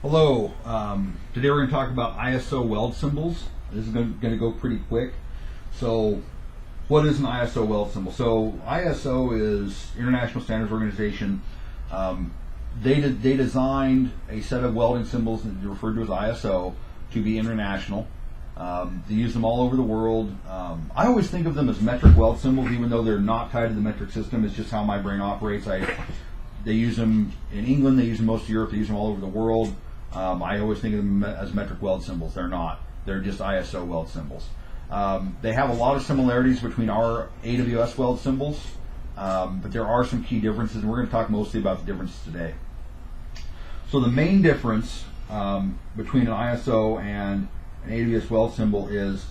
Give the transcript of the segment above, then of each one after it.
Hello. Today we're going to talk about ISO weld symbols. This is going to go pretty quick. So, what is an ISO weld symbol? So, ISO is International Standards Organization. They designed a set of welding symbols that are referred to as ISO to be international. They use them all over the world. I always think of them as metric weld symbols, even though they're not tied to the metric system. It's just how my brain operates. They use them in England. They use them most of Europe. They use them all over the world. I always think of them as metric weld symbols. They're not. They're just ISO weld symbols. They have a lot of similarities between our AWS weld symbols, but there are some key differences, and we're going to talk mostly about the differences today. So the main difference between an ISO and an AWS weld symbol is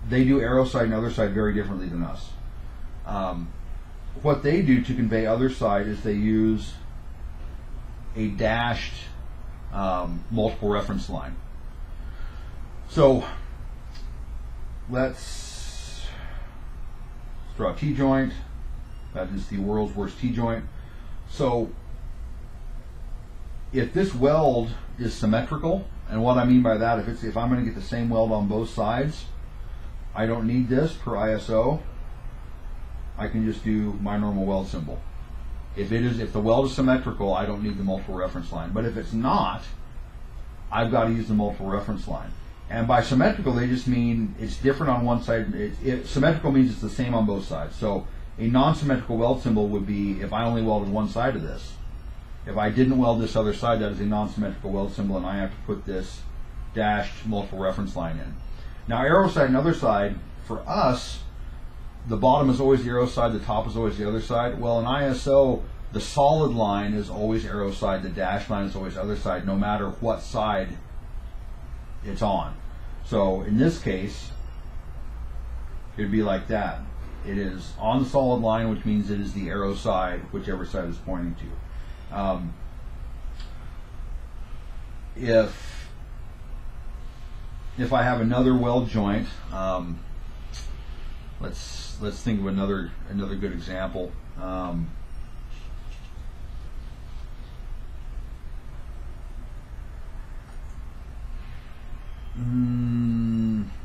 they do arrow side and other side very differently than us. What they do to convey other side is they use a dashed multiple reference line. So let's draw a T-joint. That is the world's worst T-joint. So if this weld is symmetrical, and what I mean by that, if I'm going to get the same weld on both sides, I don't need this per ISO. I can just do my normal weld symbol. If the weld is symmetrical, I don't need the multiple reference line. But if it's not, I've got to use the multiple reference line. And by symmetrical, they just mean it's different on one side. Symmetrical means it's the same on both sides. So a non-symmetrical weld symbol would be if I only welded one side of this. If I didn't weld this other side, that is a non-symmetrical weld symbol, and I have to put this dashed multiple reference line in. Now, arrow side and other side, for us, the bottom is always the arrow side, the top is always the other side. Well, in ISO, the solid line is always arrow side, the dashed line is always other side, no matter what side it's on. So in this case, it would be like that. It is on the solid line, which means it is the arrow side, whichever side it's pointing to. If I have another weld joint, let's think of another good example.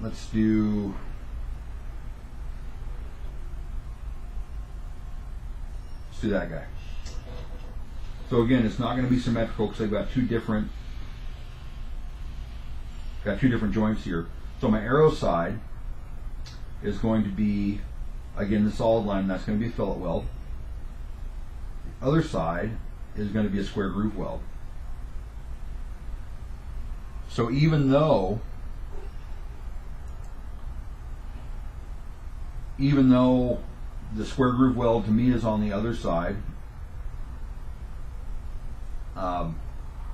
Let's do that guy. So again, it's not going to be symmetrical because I've got two different joints here. So my arrow side is going to be, again, the solid line. That's going to be a fillet weld. The other side is going to be a square groove weld. So even though the square groove weld to me is on the other side,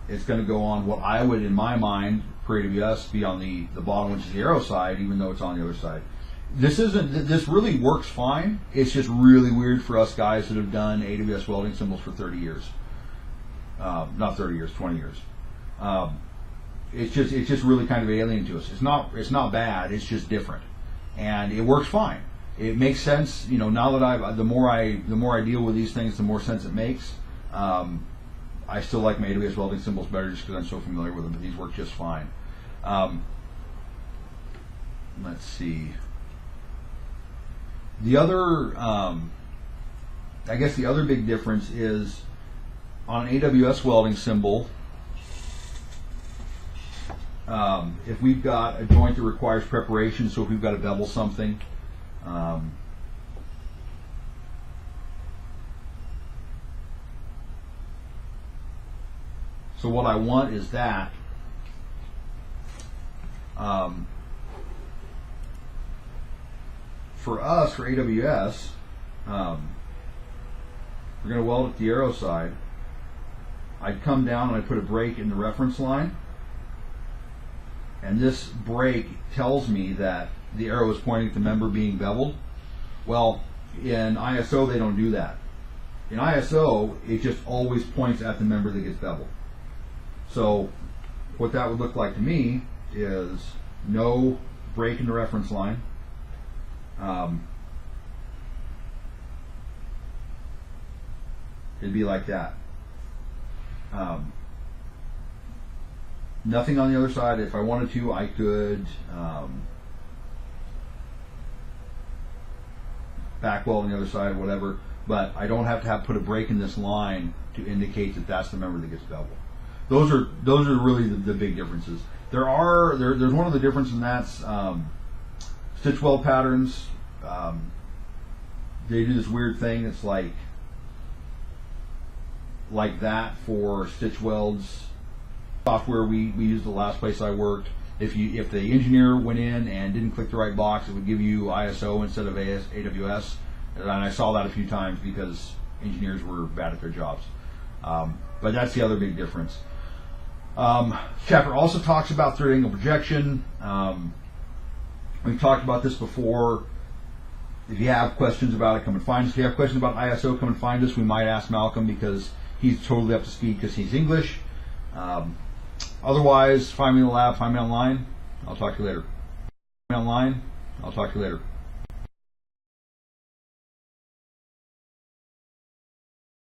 it's going to go on what I would, in my mind, per AWS, be on the bottom, which is the arrow side, even though it's on the other side. This really works fine. It's just really weird for us guys that have done AWS welding symbols for 30 years. Not 30 years, 20 years. It's just really kind of alien to us. It's not bad. It's just different, and it works fine. It makes sense. Now that the more I deal with these things, the more sense it makes. I still like my AWS welding symbols better just because I'm so familiar with them, but these work just fine. Let's see. The other, I guess the other big difference is on an AWS welding symbol, if we've got a joint that requires preparation, so if we've got to bevel something, so what I want is that. For us, for AWS, we're going to weld at the arrow side. I'd come down and I'd put a break in the reference line, and this break tells me that the arrow is pointing at the member being beveled. Well, in ISO, they don't do that. In ISO, it just always points at the member that gets beveled. So what that would look like to me is no break in the reference line. It'd be like that. Nothing on the other side. If I wanted to, I could back weld on the other side, whatever. But I don't have to put a break in this line to indicate that that's the member that gets beveled. Those are really the big differences. There's one of the differences, and that's stitch weld patterns. They do this weird thing that's like that for stitch welds. Software we used the last place I worked. If the engineer went in and didn't click the right box, it would give you ISO instead of AWS. And I saw that a few times because engineers were bad at their jobs. But that's the other big difference. Chapter also talks about third angle projection. We've talked about this before. If you have questions about it, come and find us. If you have questions about ISO, come and find us. We might ask Malcolm because he's totally up to speed because he's English. Otherwise, find me in the lab, find me online. I'll talk to you later. Find me online. I'll talk to you later.